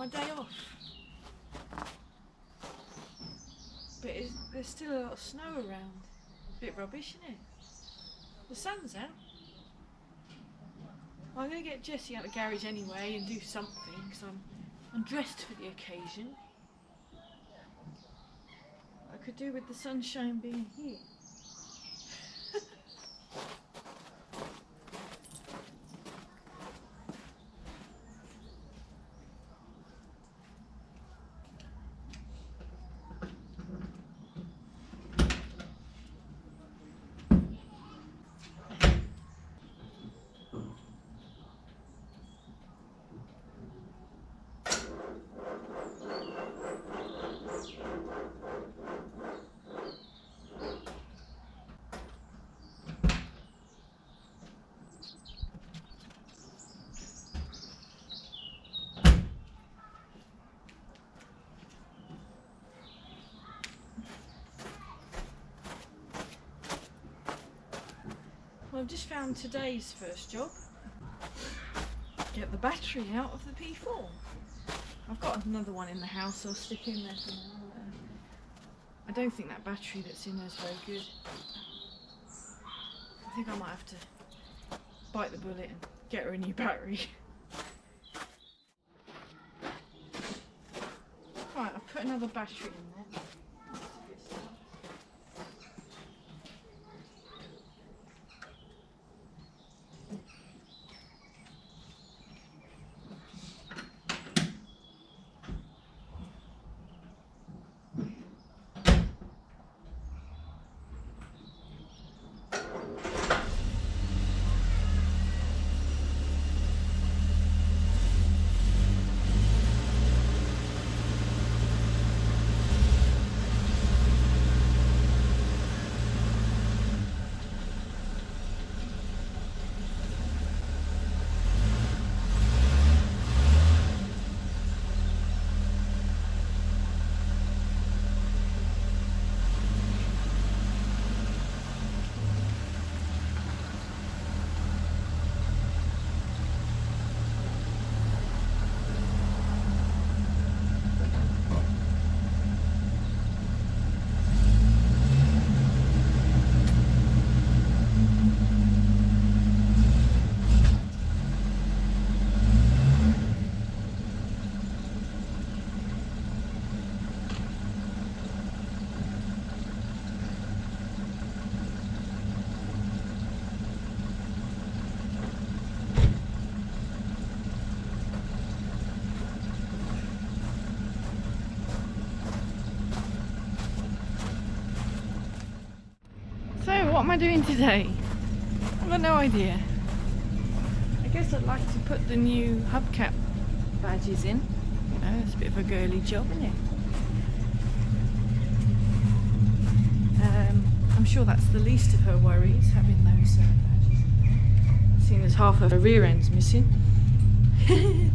my day off. But there's still a lot of snow around. A bit rubbish, isn't it? The sun's out. Well, I'm going to get Jessie out of the garage anyway and do something because I'm dressed for the occasion. I could do with the sunshine being here. Well, I've just found today's first job. Get the battery out of the P4. I've got another one in the house, I'll stick in there for now. I don't think that battery that's in there is very good. I think I might have to bite the bullet and get her a new battery. Right, I've put another battery in there. What am I doing today? I've got no idea. I guess I'd like to put the new hubcap badges in. You know, it's a bit of a girly job, isn't it? I'm sure that's the least of her worries, having those badges in there. Seeing as half of her rear end's missing. And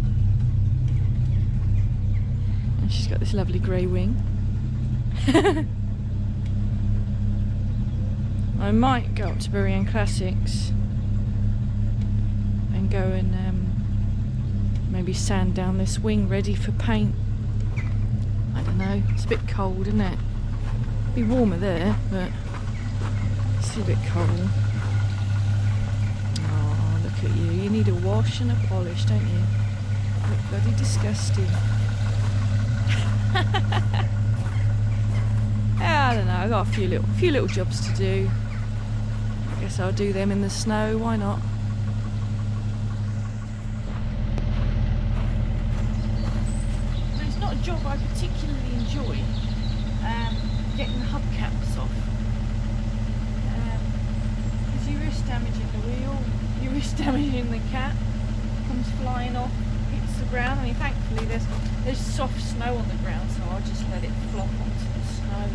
she's got this lovely grey wing. I might go up to Bury Classics and go and maybe sand down this wing ready for paint. I don't know, it's a bit cold, isn't it? Be warmer there, but it's still a bit cold. Oh, look at you. You need a wash and a polish, don't you? You look bloody disgusting. I don't know, I've got a few little jobs to do. I guess I'll do them in the snow, why not? It's not a job I particularly enjoy, getting the hubcaps off. Because you risk damaging the wheel, you risk damaging the cat, comes flying off, hits the ground. I mean, thankfully there's soft snow on the ground, so I'll just let it flop onto the snow.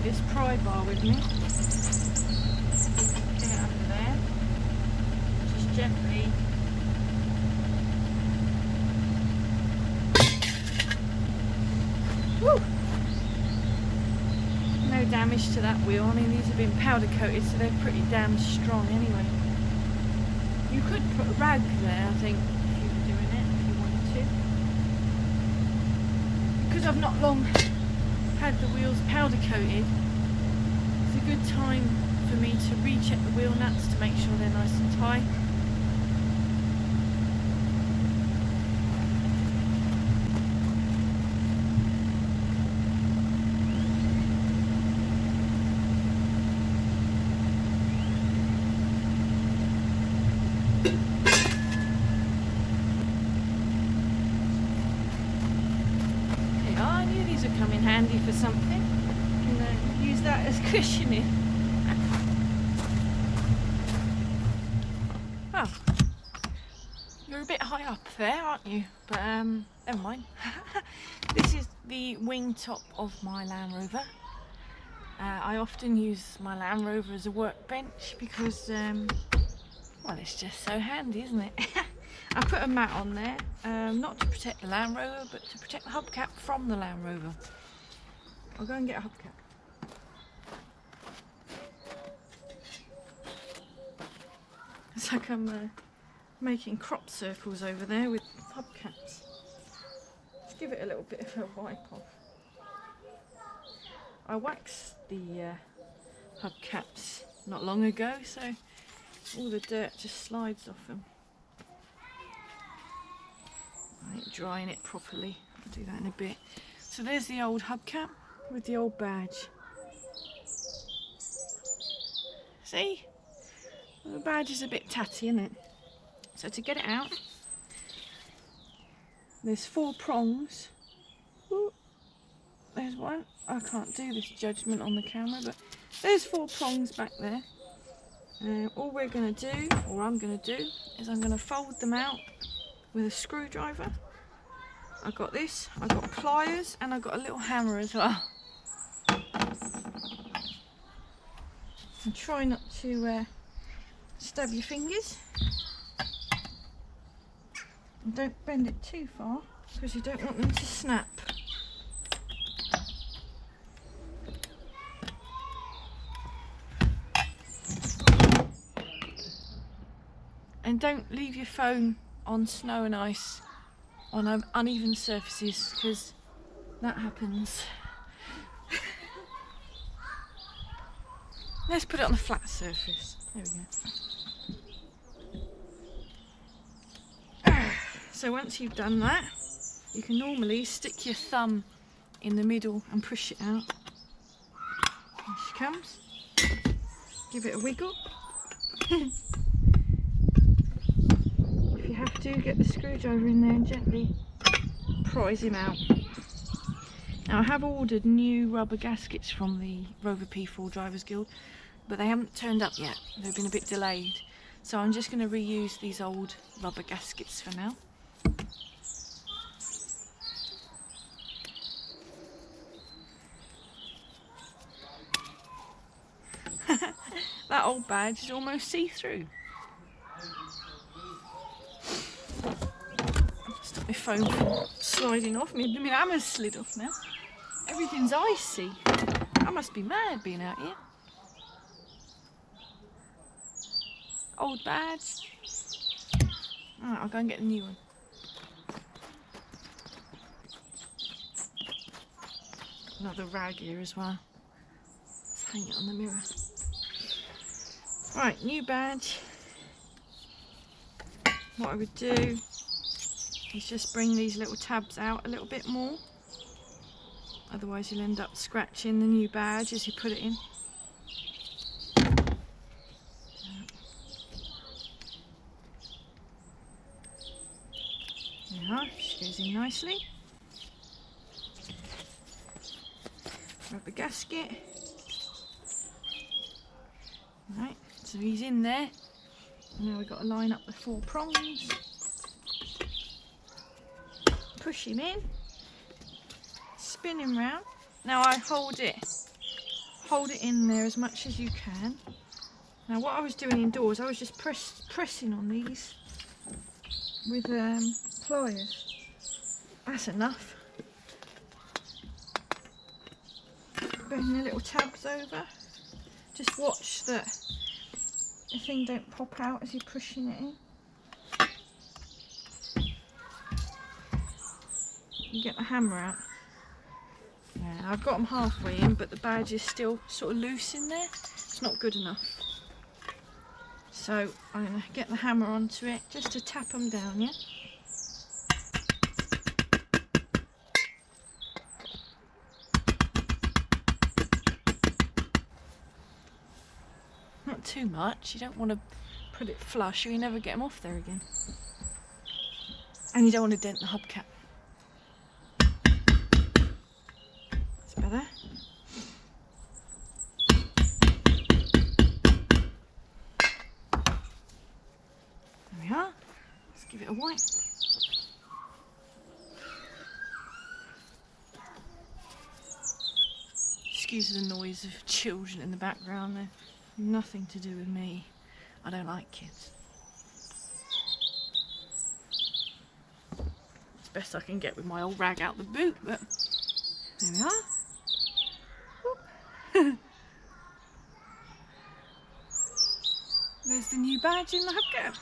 This pry bar with me. Get it under there. Just gently. Woo! finish to that wheel. I mean, these have been powder coated, so they're pretty damn strong anyway. You could put a rag there, I think, if you were doing it, if you wanted to. Because I've not long had the wheels powder coated, it's a good time for me to recheck the wheel nuts to make sure they're nice and tight. Come in handy for something. You can use that as cushioning. Oh, you're a bit high up there, aren't you? But never mind. This is the wing top of my Land Rover. I often use my Land Rover as a workbench because, well, it's just so handy, isn't it? I put a mat on there, not to protect the Land Rover, but to protect the hubcap from the Land Rover. I'll go and get a hubcap. It's like I'm making crop circles over there with hubcaps. Let's give it a little bit of a wipe off. I waxed the hubcaps not long ago, so all the dirt just slides off them. Drying it properly. I'll do that in a bit. So there's the old hubcap with the old badge. See? Well, the badge is a bit tatty, isn't it? So to get it out, there's 4 prongs. Ooh, there's one. I can't do this judgment on the camera, but there's 4 prongs back there. All we're going to do, or I'm going to do, is I'm going to fold them out with a screwdriver. I got this, I got pliers, and I got a little hammer as well. And try not to stab your fingers. And don't bend it too far because you don't want them to snap. And don't leave your phone on snow and ice on uneven surfaces, because that happens. Let's put it on a flat surface. There we go. So once you've done that, you can normally stick your thumb in the middle and push it out. Here she comes. Give it a wiggle. If you have to, get the screwdriver in there and gently prise him out. Now I have ordered new rubber gaskets from the ROVER P4 Drivers Guild, but they haven't turned up yet. They've been a bit delayed. So I'm just going to reuse these old rubber gaskets for now. That old badge is almost see-through. Stop my phone from sliding off. My hammer's slid off now. Everything's icy. I must be mad being out here. Old badge. Alright, I'll go and get a new one. Another rag here as well. Let's hang it on the mirror. Right, new badge. What I would do is just bring these little tabs out a little bit more. Otherwise you'll end up scratching the new badge as you put it in. There you are, she goes in nicely. Rubber gasket. Right, so he's in there. Now we've got to line up the 4 prongs. Push him in. Spin him round. Now I hold it in there as much as you can. Now what I was doing indoors, I was just pressing on these with pliers. That's enough. bring the little tabs over. Just watch that the thing don't pop out as you're pushing it in. You get the hammer out. Yeah, I've got them halfway in, but the badge is still sort of loose in there. It's not good enough. So I'm going to get the hammer onto it just to tap them down, yeah? Not too much. You don't want to put it flush or you never get them off there again. And you don't want to dent the hubcap. That's better. There we are. Let's give it a wipe. Excuse the noise of children in the background. They're nothing to do with me. I don't like kids. It's best I can get with my old rag out the boot, but there we are. There's the new badge in the hubcap.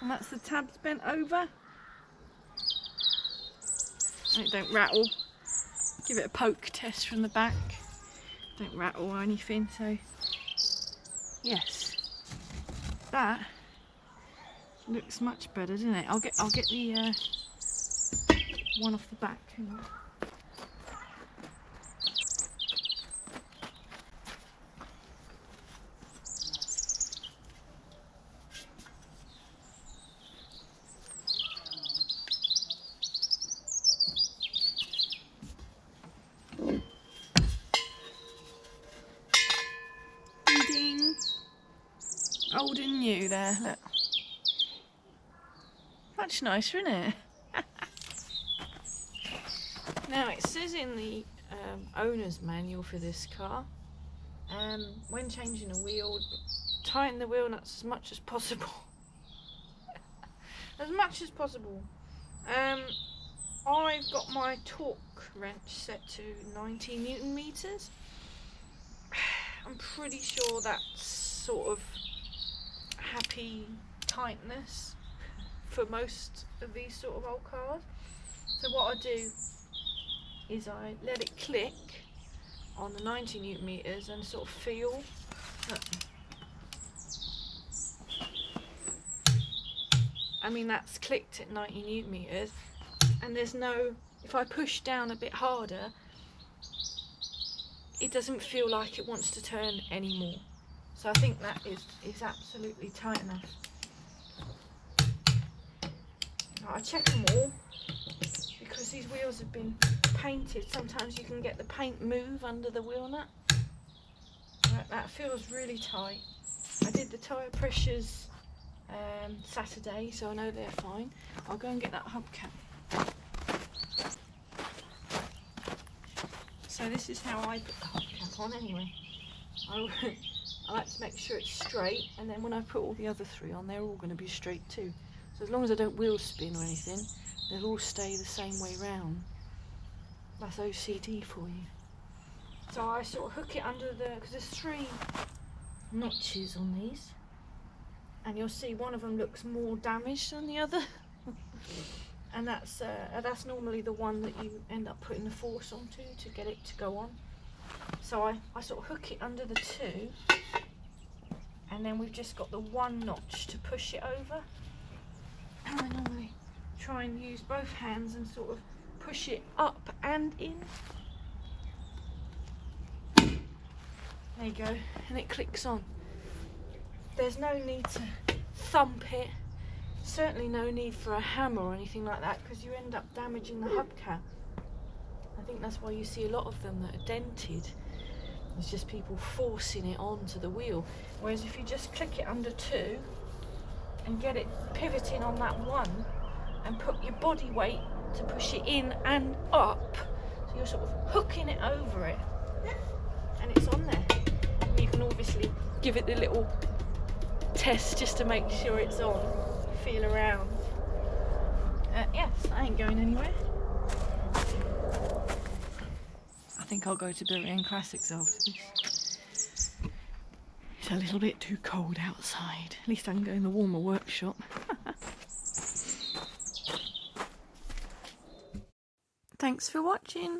And that's the tabs bent over. And it don't rattle. Give it a poke test from the back. Don't rattle or anything, so yes. That looks much better, doesn't it? I'll get the one off the back. Hang on. Ding! Old and new there, look. Much nicer, isn't it? Now it says in the owner's manual for this car, when changing a wheel, tighten the wheel nuts as much as possible. As much as possible. I've got my torque wrench set to 90 Newton meters. I'm pretty sure that's sort of happy tightness for most of these sort of old cars. So what I do is I let it click on the 90 Newton meters and sort of feel. Look. I mean, that's clicked at 90 Newton meters, and there's no, if I push down a bit harder, it doesn't feel like it wants to turn anymore. So I think that is absolutely tight enough. Now I check them all because these wheels have been painted. Sometimes you can get the paint move under the wheel nut. That feels really tight. I did the tyre pressures Saturday, so I know they're fine. I'll go and get that hubcap. So this is how I put the hubcap on anyway. I like to make sure it's straight, and then when I put all the other three on, they're all going to be straight too. So as long as I don't wheel spin or anything, they'll all stay the same way round. That's OCD for you. So I sort of hook it under the, because there's 3 notches on these, and you'll see one of them looks more damaged than the other. And that's normally the one that you end up putting the force onto to get it to go on. So I sort of hook it under the 2, and then we've just got the 1 notch to push it over. And I normally try and use both hands and sort of push it up and in. There you go, and it clicks on. There's no need to thump it. Certainly no need for a hammer or anything like that, because you end up damaging the hubcap. I think that's why you see a lot of them that are dented. It's just people forcing it onto the wheel. Whereas if you just click it under 2 and get it pivoting on that 1 and put your body weight to push it in and up, so you're sort of hooking it over it, and it's on there. And you can obviously give it the little test just to make sure it's on. Feel around. Yes, I ain't going anywhere. I think I'll go to Berean Classics after this. It's a little bit too cold outside. At least I can go in the warmer workshop. Thanks for watching.